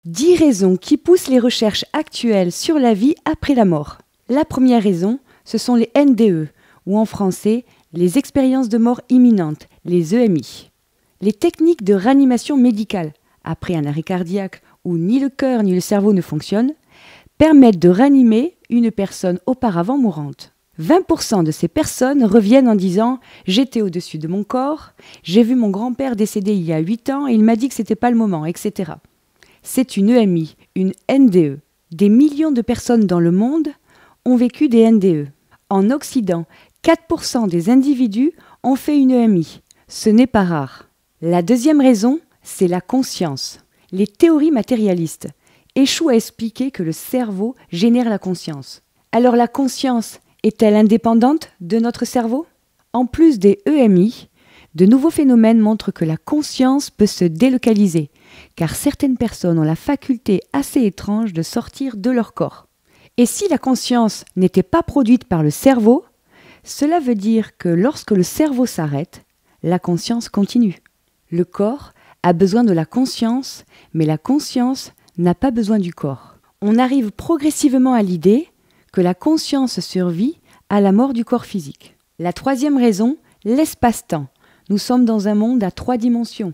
10 raisons qui poussent les recherches actuelles sur la vie après la mort. La première raison, ce sont les NDE, ou en français, les expériences de mort imminente, les EMI. Les techniques de réanimation médicale, après un arrêt cardiaque où ni le cœur ni le cerveau ne fonctionnent, permettent de réanimer une personne auparavant mourante. 20% de ces personnes reviennent en disant « J'étais au-dessus de mon corps, j'ai vu mon grand-père décéder il y a 8 ans et il m'a dit que c'était pas le moment, etc. » C'est une EMI, une NDE. Des millions de personnes dans le monde ont vécu des NDE. En Occident, 4% des individus ont fait une EMI. Ce n'est pas rare. La deuxième raison, c'est la conscience. Les théories matérialistes échouent à expliquer que le cerveau génère la conscience. Alors la conscience est-elle indépendante de notre cerveau? En plus des EMI, de nouveaux phénomènes montrent que la conscience peut se délocaliser, car certaines personnes ont la faculté assez étrange de sortir de leur corps. Et si la conscience n'était pas produite par le cerveau, cela veut dire que lorsque le cerveau s'arrête, la conscience continue. Le corps a besoin de la conscience, mais la conscience n'a pas besoin du corps. On arrive progressivement à l'idée que la conscience survit à la mort du corps physique. La troisième raison, l'espace-temps. Nous sommes dans un monde à 3 dimensions,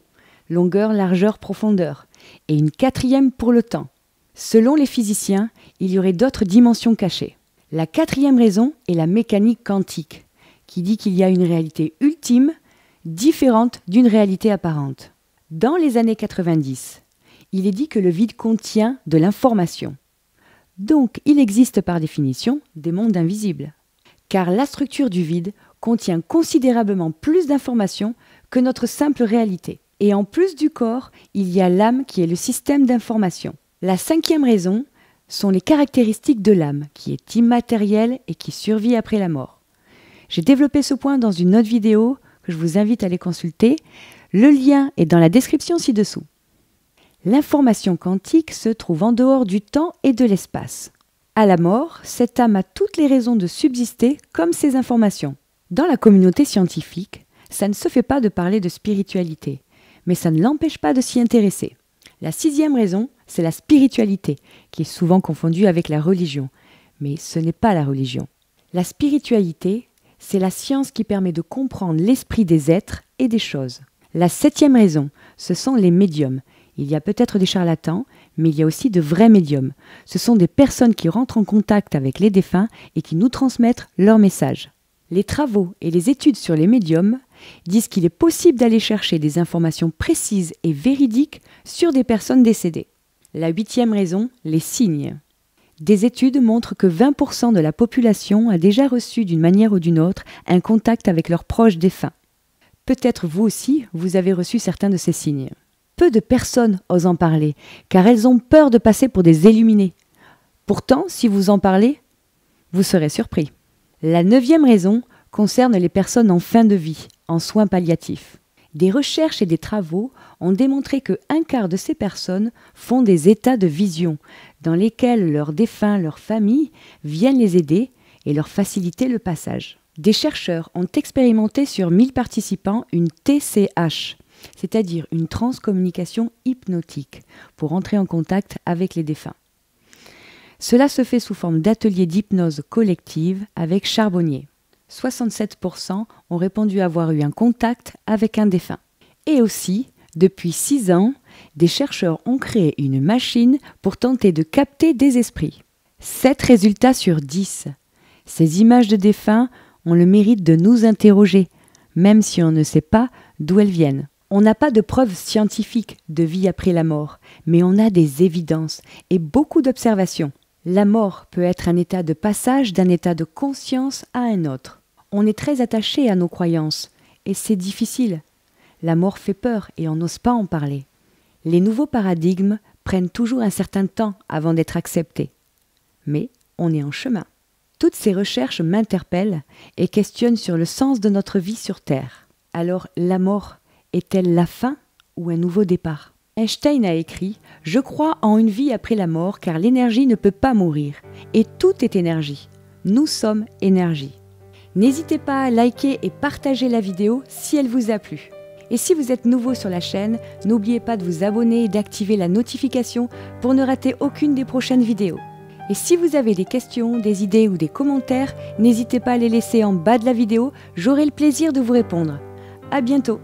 longueur, largeur, profondeur, et une quatrième pour le temps. Selon les physiciens, il y aurait d'autres dimensions cachées. La quatrième raison est la mécanique quantique, qui dit qu'il y a une réalité ultime, différente d'une réalité apparente. Dans les années 90, il est dit que le vide contient de l'information. Donc, il existe par définition des mondes invisibles. Car la structure du vide contient considérablement plus d'informations que notre simple réalité. Et en plus du corps, il y a l'âme qui est le système d'information. La cinquième raison sont les caractéristiques de l'âme, qui est immatérielle et qui survit après la mort. J'ai développé ce point dans une autre vidéo que je vous invite à aller consulter. Le lien est dans la description ci-dessous. L'information quantique se trouve en dehors du temps et de l'espace. À la mort, cette âme a toutes les raisons de subsister comme ces informations. Dans la communauté scientifique, ça ne se fait pas de parler de spiritualité, mais ça ne l'empêche pas de s'y intéresser. La sixième raison, c'est la spiritualité, qui est souvent confondue avec la religion. Mais ce n'est pas la religion. La spiritualité, c'est la science qui permet de comprendre l'esprit des êtres et des choses. La septième raison, ce sont les médiums. Il y a peut-être des charlatans, mais il y a aussi de vrais médiums. Ce sont des personnes qui rentrent en contact avec les défunts et qui nous transmettent leurs messages. Les travaux et les études sur les médiums disent qu'il est possible d'aller chercher des informations précises et véridiques sur des personnes décédées. La huitième raison, les signes. Des études montrent que 20% de la population a déjà reçu d'une manière ou d'une autre un contact avec leurs proches défunts. Peut-être vous aussi, vous avez reçu certains de ces signes. Peu de personnes osent en parler, car elles ont peur de passer pour des illuminés. Pourtant, si vous en parlez, vous serez surpris. La neuvième raison concerne les personnes en fin de vie, en soins palliatifs. Des recherches et des travaux ont démontré que 1/4 de ces personnes font des états de vision, dans lesquels leurs défunts, leurs familles viennent les aider et leur faciliter le passage. Des chercheurs ont expérimenté sur 1000 participants une TCH, c'est-à-dire une transcommunication hypnotique, pour entrer en contact avec les défunts. Cela se fait sous forme d'ateliers d'hypnose collective avec charbonnier. 67% ont répondu avoir eu un contact avec un défunt. Et aussi, depuis 6 ans, des chercheurs ont créé une machine pour tenter de capter des esprits. 7 résultats sur 10. Ces images de défunts ont le mérite de nous interroger, même si on ne sait pas d'où elles viennent. On n'a pas de preuves scientifiques de vie après la mort, mais on a des évidences et beaucoup d'observations. La mort peut être un état de passage d'un état de conscience à un autre. On est très attaché à nos croyances, et c'est difficile. La mort fait peur et on n'ose pas en parler. Les nouveaux paradigmes prennent toujours un certain temps avant d'être acceptés. Mais on est en chemin. Toutes ces recherches m'interpellent et questionnent sur le sens de notre vie sur Terre. Alors la mort est-elle la fin ou un nouveau départ? Einstein a écrit « Je crois en une vie après la mort car l'énergie ne peut pas mourir. Et tout est énergie. Nous sommes énergie. » N'hésitez pas à liker et partager la vidéo si elle vous a plu. Et si vous êtes nouveau sur la chaîne, n'oubliez pas de vous abonner et d'activer la notification pour ne rater aucune des prochaines vidéos. Et si vous avez des questions, des idées ou des commentaires, n'hésitez pas à les laisser en bas de la vidéo, j'aurai le plaisir de vous répondre. À bientôt!